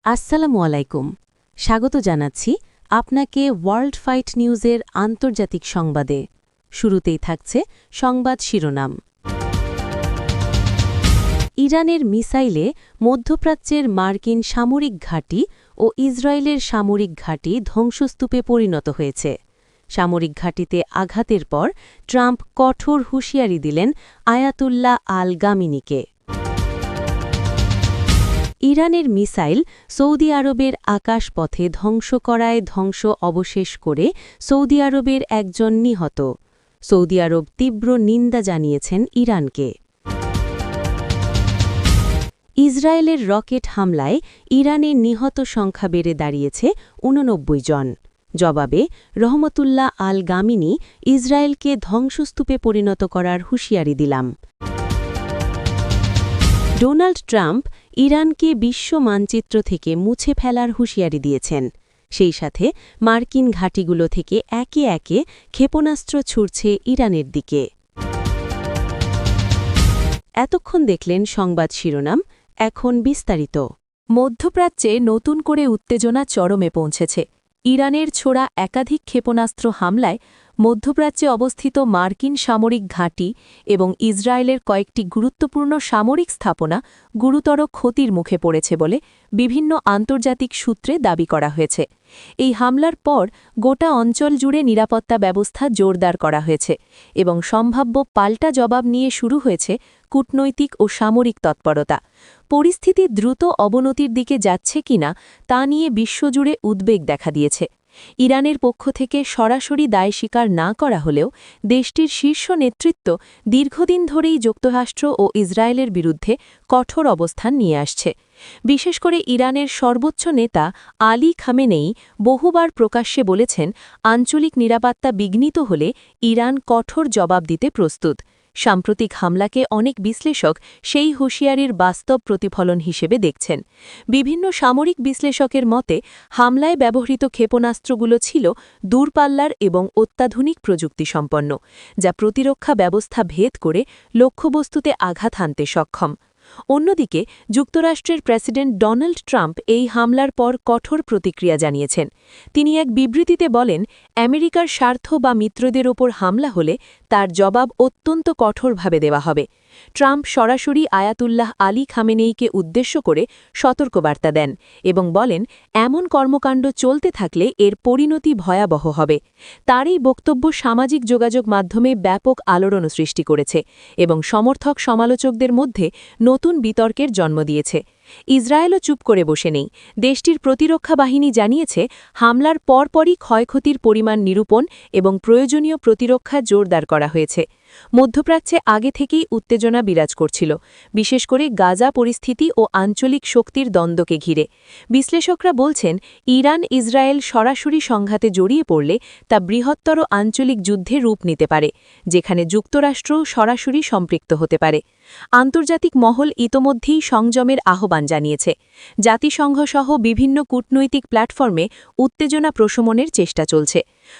আসসালামু আলাইকুম। স্বাগত জানাচ্ছি আপনাকে ওয়ার্ল্ড ফাইট নিউজের আন্তর্জাতিক সংবাদে। শুরুতেই থাকছে সংবাদ শিরোনাম। ইরানের মিসাইলে মধ্যপ্রাচ্যের মার্কিন সামরিক ঘাঁটি ও ইসরায়েলের সামরিক ঘাঁটি ধ্বংসস্তূপে পরিণত হয়েছে। সামরিক ঘাঁটিতে আঘাতের পর ট্রাম্প কঠোর হুঁশিয়ারি দিলেন আয়াতুল্লাহ আল গামিনিকে। ইরানের মিসাইল সৌদি আরবের আকাশপথে ধ্বংস করায় ধ্বংস অবশেষ করে সৌদি আরবের একজন নিহত। সৌদি আরব তীব্র নিন্দা জানিয়েছেন ইরানকে। ইসরায়েলের রকেট হামলায় ইরানে নিহত সংখ্যা বেড়ে দাঁড়িয়েছে ৮৯ জন। জবাবে রহমতুল্লাহ আল গামিনি ইসরায়েলকে ধ্বংসস্তূপে পরিণত করার হুঁশিয়ারি দিলাম। ডোনাল্ড ট্রাম্প ইরানকে বিশ্ব মানচিত্র থেকে মুছে ফেলার হুঁশিয়ারি দিয়েছেন। সেই সাথে মার্কিন ঘাঁটিগুলো থেকে একে একে ক্ষেপণাস্ত্র ছুড়ছে ইরানের দিকে। এতক্ষণ দেখলেন সংবাদ শিরোনাম, এখন বিস্তারিত। মধ্যপ্রাচ্যে নতুন করে উত্তেজনা চরমে পৌঁছেছে। ইরানের ছোড়া একাধিক ক্ষেপণাস্ত্র হামলায় মধ্যপ্রাচ্যে অবস্থিত মার্কিন সামরিক ঘাঁটি এবং ইসরায়েলের কয়েকটি গুরুত্বপূর্ণ সামরিক স্থাপনা গুরুতর ক্ষতির মুখে পড়েছে বলে বিভিন্ন আন্তর্জাতিক সূত্রে দাবি করা হয়েছে। এই হামলার পর গোটা অঞ্চল জুড়ে নিরাপত্তা ব্যবস্থা জোরদার করা হয়েছে এবং সম্ভাব্য পাল্টা জবাব নিয়ে শুরু হয়েছে কূটনৈতিক ও সামরিক তৎপরতা। পরিস্থিতি দ্রুত অবনতির দিকে যাচ্ছে কিনা তা নিয়ে বিশ্বজুড়ে উদ্বেগ দেখা দিয়েছে। ইরানের পক্ষ থেকে সরাসরি দায় স্বীকার না করা হলেও দেশটির শীর্ষ নেতৃত্ব দীর্ঘদিন ধরেই যুক্তরাষ্ট্র ও ইসরায়েলের বিরুদ্ধে কঠোর অবস্থান নিয়ে আসছে। বিশেষ করে ইরানের সর্বোচ্চ নেতা আলী খামেনেই বহুবার প্রকাশ্যে বলেছেন, আঞ্চলিক নিরাপত্তা বিঘ্নিত হলে ইরান কঠোর জবাব দিতে প্রস্তুত। সাম্প্রতিক হামলাকে অনেক বিশ্লেষক সেই হুঁশিয়ারির বাস্তব প্রতিফলন হিসেবে দেখছেন। বিভিন্ন সামরিক বিশ্লেষকের মতে হামলায় ব্যবহৃত ক্ষেপণাস্ত্রগুলো ছিল দূরপাল্লার এবং অত্যাধুনিক প্রযুক্তিসম্পন্ন, যা প্রতিরক্ষা ব্যবস্থা ভেদ করে লক্ষ্যবস্তুতে আঘাত হানতে সক্ষম। অন্যদিকে যুক্তরাষ্ট্রের প্রেসিডেন্ট ডোনাল্ড ট্রাম্প এই হামলার পর কঠোর প্রতিক্রিয়া জানিয়েছেন। তিনি এক বিবৃতিতে বলেন, আমেরিকার স্বার্থ বা মিত্রদের ওপর হামলা হলে তার জবাব অত্যন্ত কঠোরভাবে দেওয়া হবে। ট্রাম্প সরাসরি আয়াতুল্লাহ আলী খামেনেইকে উদ্দেশ্য করে সতর্কবার্তা দেন এবং বলেন, এমন কর্মকাণ্ড চলতে থাকলে এর পরিণতি ভয়াবহ হবে। তার এই বক্তব্য সামাজিক যোগাযোগ মাধ্যমে ব্যাপক আলোড়ন সৃষ্টি করেছে এবং সমর্থক সমালোচকদের মধ্যে নতুন বিতর্কের জন্ম দিয়েছে। ইসরায়েলও চুপ করে বসে নেই। দেশটির প্রতিরক্ষা বাহিনী জানিয়েছে, হামলার পরপরই ক্ষয়ক্ষতির পরিমাণ নিরূপণ এবং প্রয়োজনীয় প্রতিরক্ষা জোরদার করা হয়েছে। মধ্যপ্রাচ্যে আগে থেকেই উত্তেজনা বিরাজ করছিল, বিশেষ করে গাজা পরিস্থিতি ও আঞ্চলিক শক্তির দ্বন্দ্বকে ঘিরে। বিশ্লেষকরা বলছেন, ইরান ইসরায়েল সরাসরি সংঘাতে জড়িয়ে পড়লে তা বৃহত্তর আঞ্চলিক যুদ্ধে রূপ নিতে পারে, যেখানে যুক্তরাষ্ট্রও সরাসরি সম্পৃক্ত হতে পারে। আন্তর্জাতিক মহল ইতোমধ্যেই সংযমের আহ্বান জানিয়েছে। জাতিসংঘসহ বিভিন্ন কূটনৈতিক প্ল্যাটফর্মে উত্তেজনা প্রশমনের চেষ্টা চলছে।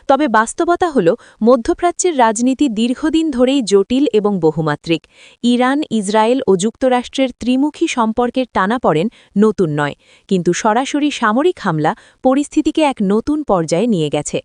তবে বাস্তবতা হল, মধ্যপ্রাচ্যের রাজনীতি দীর্ঘদিন ধরেই জটিল এবং বহুমাত্রিক। ইরান, ইসরায়েল ও যুক্তরাষ্ট্রের ত্রিমুখী সম্পর্কের টানাপড়েন নতুন নয়, কিন্তু সরাসরি সামরিক হামলা পরিস্থিতিকে এক নতুন পর্যায়ে নিয়ে গেছে।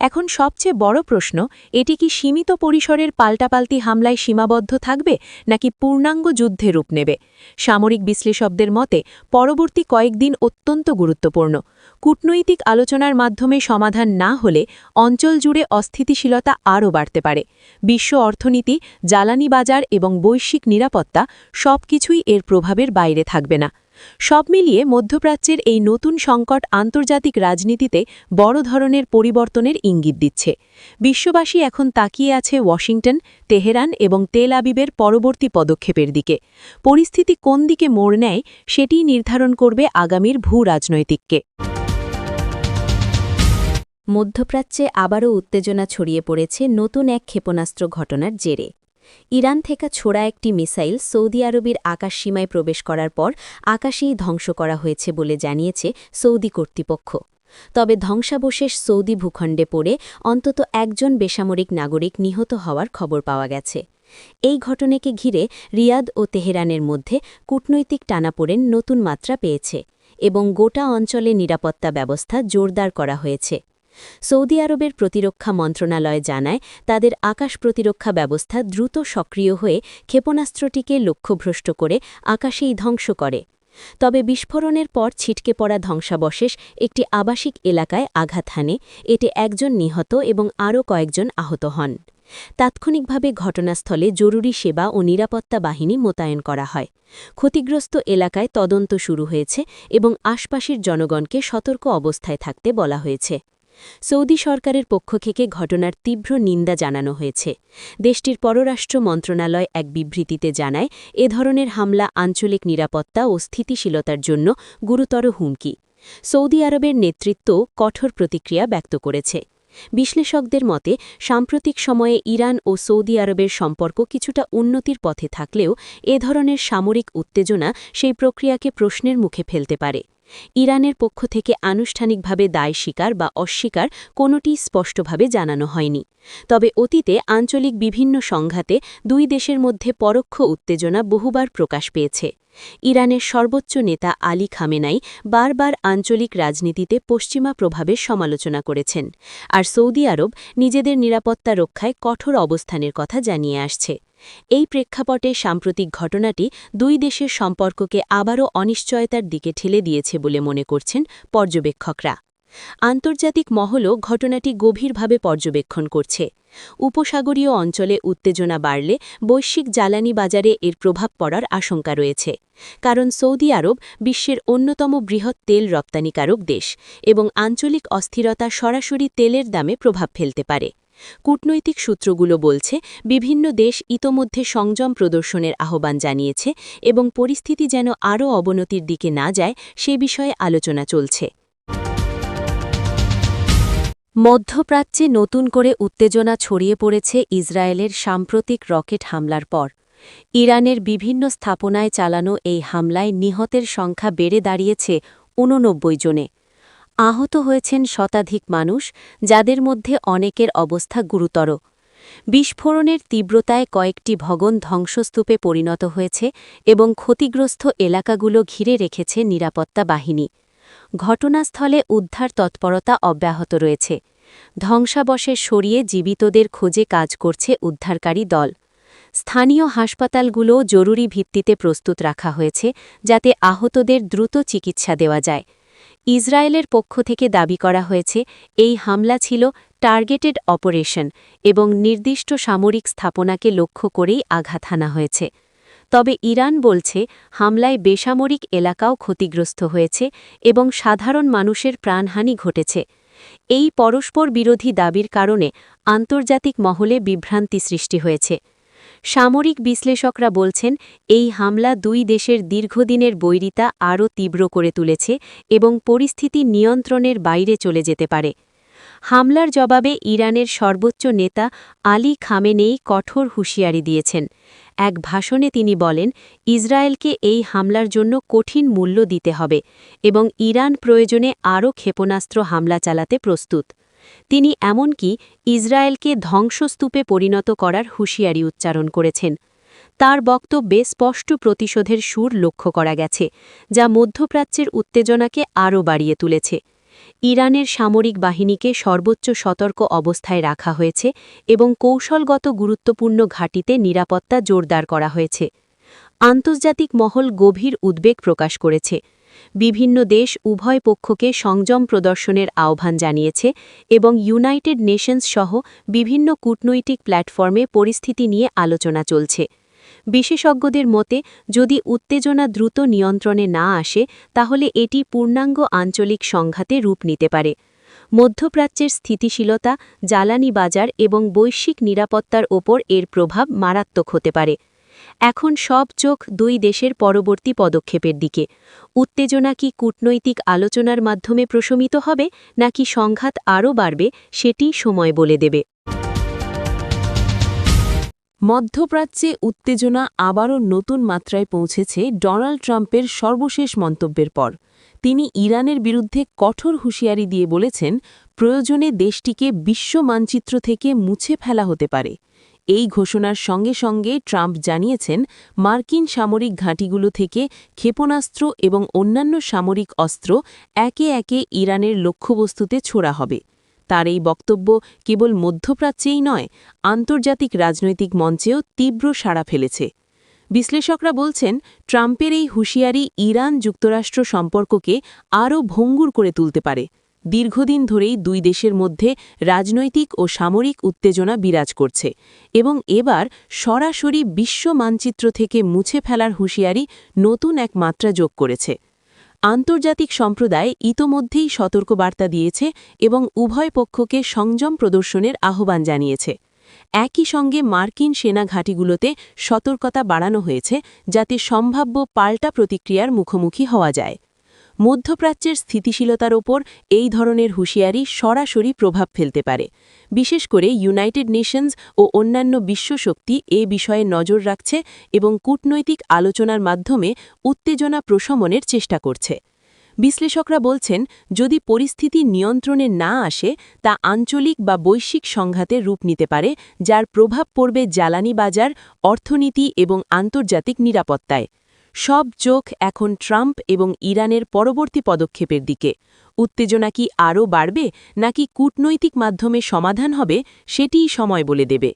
এখন সবচেয়ে বড় প্রশ্ন, এটি কি সীমিত পরিসরের পাল্টাপাল্টি হামলায় সীমাবদ্ধ থাকবে নাকি পূর্ণাঙ্গ যুদ্ধে রূপ নেবে? সামরিক বিশ্লেষকদের মতে পরবর্তী কয়েকদিন অত্যন্ত গুরুত্বপূর্ণ। কূটনৈতিক আলোচনার মাধ্যমে সমাধান না হলে অঞ্চল জুড়ে অস্থিতিশীলতা আরও বাড়তে পারে। বিশ্ব অর্থনীতি, জ্বালানি বাজার এবং বৈশ্বিক নিরাপত্তা সবকিছুই এর প্রভাবের বাইরে থাকবে না। সব মিলিয়ে মধ্যপ্রাচ্যের এই নতুন সংকট আন্তর্জাতিক রাজনীতিতে বড় ধরনের পরিবর্তনের ইঙ্গিত দিচ্ছে। বিশ্ববাসী এখন তাকিয়ে আছে ওয়াশিংটন, তেহরান এবং তেল আবিবের পরবর্তী পদক্ষেপের দিকে। পরিস্থিতি কোন দিকে মোড় নেয় সেটিই নির্ধারণ করবে আগামীর ভূ-রাজনৈতিককে। মধ্যপ্রাচ্যে আবারও উত্তেজনা ছড়িয়ে পড়েছে নতুন এক ক্ষেপণাস্ত্র ঘটনার জেরে। ইরান থেকে ছোড়া একটি মিসাইল সৌদি আরবের আকাশসীমায় প্রবেশ করার পর আকাশেই ধ্বংস করা হয়েছে বলে জানিয়েছে সৌদি কর্তৃপক্ষ। তবে ধ্বংসাবশেষ সৌদি ভূখণ্ডে পড়ে অন্তত একজন বেসামরিক নাগরিক নিহত হওয়ার খবর পাওয়া গেছে। এই ঘটনাকে ঘিরে রিয়াদ ও তেহরানের মধ্যে কূটনৈতিক টানাপোড়েন নতুন মাত্রা পেয়েছে। এবং গোটা অঞ্চলে নিরাপত্তা ব্যবস্থা জোরদার করা হয়েছে। সৌদি আরবের প্রতিরক্ষা মন্ত্রণালয় জানায় তাদের আকাশ প্রতিরক্ষা ব্যবস্থা দ্রুত সক্রিয় হয়ে ক্ষেপণাস্ত্রটিকে লক্ষ্যভ্রষ্ট করে আকাশেই ধ্বংস করে। তবে বিস্ফোরণের পর ছিটকে পড়া ধ্বংসাবশেষ একটি আবাসিক এলাকায় আঘাত হানে, এতে একজন নিহত এবং আরও কয়েকজন আহত হন। তাৎক্ষণিকভাবে ঘটনাস্থলে জরুরি সেবা ও নিরাপত্তা বাহিনী মোতায়েন করা হয়। ক্ষতিগ্রস্ত এলাকায় তদন্ত শুরু হয়েছে এবং আশপাশের জনগণকে সতর্ক অবস্থায় থাকতে বলা হয়েছে। সৌদি সরকারের পক্ষ থেকে ঘটনার তীব্র নিন্দা জানানো হয়েছে। দেশটির পররাষ্ট্র মন্ত্রণালয় এক বিবৃতিতে জানায় এ ধরনের হামলা আঞ্চলিক নিরাপত্তা ও স্থিতিশীলতার জন্য গুরুতর হুমকি। সৌদি আরবের নেতৃত্ব কঠোর প্রতিক্রিয়া ব্যক্ত করেছে। বিশ্লেষকদের মতে সাম্প্রতিক সময়ে ইরান ও সৌদি আরবের সম্পর্ক কিছুটা উন্নতির পথে থাকলেও এ ধরনের সামরিক উত্তেজনা সেই প্রক্রিয়াকে প্রশ্নের মুখে ফেলতে পারে। ইরানের পক্ষ থেকে আনুষ্ঠানিকভাবে দায় স্বীকার বা অস্বীকার কোনোটি স্পষ্টভাবে জানানো হয়নি। তবে অতীতে আঞ্চলিক বিভিন্ন সংঘাতে দুই দেশের মধ্যে পরোক্ষ উত্তেজনা বহুবার প্রকাশ পেয়েছে। ইরানের সর্বোচ্চ নেতা আলী খামেনাই বারবার আঞ্চলিক রাজনীতিতে পশ্চিমা প্রভাবের সমালোচনা করেছেন, আর সৌদি আরব নিজেদের নিরাপত্তা রক্ষায় কঠোর অবস্থানের কথা জানিয়ে আসছে। এই প্রেক্ষাপটে সাম্প্রতিক ঘটনাটি দুই দেশের সম্পর্ককে আবারও অনিশ্চয়তার দিকে ঠেলে দিয়েছে বলে মনে করছেন পর্যবেক্ষকরা। আন্তর্জাতিক মহলও ঘটনাটি গভীরভাবে পর্যবেক্ষণ করছে। উপসাগরীয় অঞ্চলে উত্তেজনা বাড়লে বৈশ্বিক জ্বালানি বাজারে এর প্রভাব পড়ার আশঙ্কা রয়েছে, কারণ সৌদি আরব বিশ্বের অন্যতম বৃহৎ তেল রপ্তানিকারক দেশ এবং আঞ্চলিক অস্থিরতা সরাসরি তেলের দামে প্রভাব ফেলতে পারে। কূটনৈতিক সূত্রগুলো বলছে বিভিন্ন দেশ ইতোমধ্যে সংযম প্রদর্শনের আহ্বান জানিয়েছে এবং পরিস্থিতি যেন আরও অবনতির দিকে না যায় সে বিষয়ে আলোচনা চলছে। মধ্যপ্রাচ্যে নতুন করে উত্তেজনা ছড়িয়ে পড়েছে ইসরায়েলের সাম্প্রতিক রকেট হামলার পর। ইরানের বিভিন্ন স্থাপনায় চালানো এই হামলায় নিহতের সংখ্যা বেড়ে দাঁড়িয়েছে ৮৯ জনে। আহত হয়েছেন শতাধিক মানুষ, যাদের মধ্যে অনেকের অবস্থা গুরুতর। বিস্ফোরণের তীব্রতায় কয়েকটি ভবন ধ্বংসস্তূপে পরিণত হয়েছে এবং ক্ষতিগ্রস্ত এলাকাগুলো ঘিরে রেখেছে নিরাপত্তা বাহিনী। ঘটনাস্থলে উদ্ধার তৎপরতা অব্যাহত রয়েছে। ধ্বংসাবশেষ সরিয়ে জীবিতদের খোঁজে কাজ করছে উদ্ধারকারী দল। স্থানীয় হাসপাতালগুলোও জরুরি ভিত্তিতে প্রস্তুত রাখা হয়েছে যাতে আহতদের দ্রুত চিকিৎসা দেওয়া যায়। ইসরায়েলের পক্ষ থেকে দাবি করা হয়েছে এই হামলা ছিল টার্গেটেড অপারেশন এবং নির্দিষ্ট সামরিক স্থাপনাকে লক্ষ্য করেই আঘাত হানা হয়েছে। তবে ইরান বলছে হামলায় বেসামরিক এলাকাও ক্ষতিগ্রস্ত হয়েছে এবং সাধারণ মানুষের প্রাণহানি ঘটেছে। এই পরস্পর বিরোধী দাবির কারণে আন্তর্জাতিক মহলে বিভ্রান্তি সৃষ্টি হয়েছে। সামরিক বিশ্লেষকরা বলছেন এই হামলা দুই দেশের দীর্ঘদিনের বৈরিতা আরও তীব্র করে তুলেছে এবং পরিস্থিতি নিয়ন্ত্রণের বাইরে চলে যেতে পারে। হামলার জবাবে ইরানের সর্বোচ্চ নেতা আলী খামেনেই কঠোর হুঁশিয়ারি দিয়েছেন। এক ভাষণে তিনি বলেন, ইসরায়েলকে এই হামলার জন্য কঠিন মূল্য দিতে হবে এবং ইরান প্রয়োজনে আরও ক্ষেপণাস্ত্র হামলা চালাতে প্রস্তুত। তিনি এমনকি ইসরায়েলকে ধ্বংসস্তূপে পরিণত করার হুঁশিয়ারি উচ্চারণ করেছেন। তার বক্তব্যে স্পষ্ট প্রতিশোধের সুর লক্ষ্য করা গেছে, যা মধ্যপ্রাচ্যের উত্তেজনাকে আরও বাড়িয়ে তুলেছে। ইরানের সামরিক বাহিনীকে সর্বোচ্চ সতর্ক অবস্থায় রাখা হয়েছে এবং কৌশলগত গুরুত্বপূর্ণ ঘাঁটিতে নিরাপত্তা জোরদার করা হয়েছে। আন্তর্জাতিক মহল গভীর উদ্বেগ প্রকাশ করেছে। বিভিন্ন দেশ উভয় পক্ষকে সংযম প্রদর্শনের আহ্বান জানিয়েছে এবং ইউনাইটেড নেশনস সহ বিভিন্ন কূটনৈতিক প্ল্যাটফর্মে পরিস্থিতি নিয়ে আলোচনা চলছে। বিশেষজ্ঞদের মতে যদি উত্তেজনা দ্রুত নিয়ন্ত্রণে না আসে তাহলে এটি পূর্ণাঙ্গ আঞ্চলিক সংঘাতে রূপ নিতে পারে। মধ্যপ্রাচ্যের স্থিতিশীলতা, জ্বালানি বাজার এবং বৈশ্বিক নিরাপত্তার ওপর এর প্রভাব মারাত্মক হতে পারে। এখন সব চোখ দুই দেশের পরবর্তী পদক্ষেপের দিকে। উত্তেজনা কি কূটনৈতিক আলোচনার মাধ্যমে প্রশমিত হবে নাকি সংঘাত আরও বাড়বে সেটি সময় বলে দেবে। মধ্যপ্রাচ্যে উত্তেজনা আবারও নতুন মাত্রায় পৌঁছেছে ডোনাল্ড ট্রাম্পের সর্বশেষ মন্তব্যের পর। তিনি ইরানের বিরুদ্ধে কঠোর হুঁশিয়ারি দিয়ে বলেছেন, প্রয়োজনে দেশটিকে বিশ্ব মানচিত্র থেকে মুছে ফেলা হতে পারে। এই ঘোষণার সঙ্গে সঙ্গে ট্রাম্প জানিয়েছেন মার্কিন সামরিক ঘাঁটিগুলো থেকে ক্ষেপণাস্ত্র এবং অন্যান্য সামরিক অস্ত্র একে একে ইরানের লক্ষ্যবস্তুতে ছোড়া হবে। তার এই বক্তব্য কেবল মধ্যপ্রাচ্যেই নয়, আন্তর্জাতিক রাজনৈতিক মঞ্চেও তীব্র সাড়া ফেলেছে। বিশ্লেষকরা বলছেন, ট্রাম্পের এই হুঁশিয়ারি ইরান যুক্তরাষ্ট্র সম্পর্ককে আরও ভঙ্গুর করে তুলতে পারে। দীর্ঘদিন ধরেই দুই দেশের মধ্যে রাজনৈতিক ও সামরিক উত্তেজনা বিরাজ করছে এবং এবার সরাসরি বিশ্ব মানচিত্র থেকে মুছে ফেলার হুঁশিয়ারি নতুন এক মাত্রা যোগ করেছে। আন্তর্জাতিক সম্প্রদায় ইতোমধ্যেই সতর্কবার্তা দিয়েছে এবং উভয় পক্ষকে সংযম প্রদর্শনের আহ্বান জানিয়েছে। একই সঙ্গে মার্কিন সেনা ঘাঁটিগুলোতে সতর্কতা বাড়ানো হয়েছে যাতে সম্ভাব্য পাল্টা প্রতিক্রিয়ার মুখোমুখি হওয়া যায়। মধ্যপ্রাচ্যের স্থিতিশীলতার ওপর এই ধরনের হুঁশিয়ারি সরাসরি প্রভাব ফেলতে পারে। বিশেষ করে ইউনাইটেড নেশনস ও অন্যান্য বিশ্বশক্তি এ বিষয়ে নজর রাখছে এবং কূটনৈতিক আলোচনার মাধ্যমে উত্তেজনা প্রশমনের চেষ্টা করছে। বিশ্লেষকরা বলছেন, যদি পরিস্থিতি নিয়ন্ত্রণে না আসে তা আঞ্চলিক বা বৈশ্বিক সংঘাতের রূপ নিতে পারে, যার প্রভাব পড়বে জ্বালানি বাজার, অর্থনীতি এবং আন্তর্জাতিক নিরাপত্তায়। সব চোখ এখন ট্রাম্প এবং ইরানের পরবর্তী পদক্ষেপের দিকে। উত্তেজনা কি আরও বাড়বে নাকি কূটনৈতিক মাধ্যমে সমাধান হবে, সেটিই সময় বলে দেবে।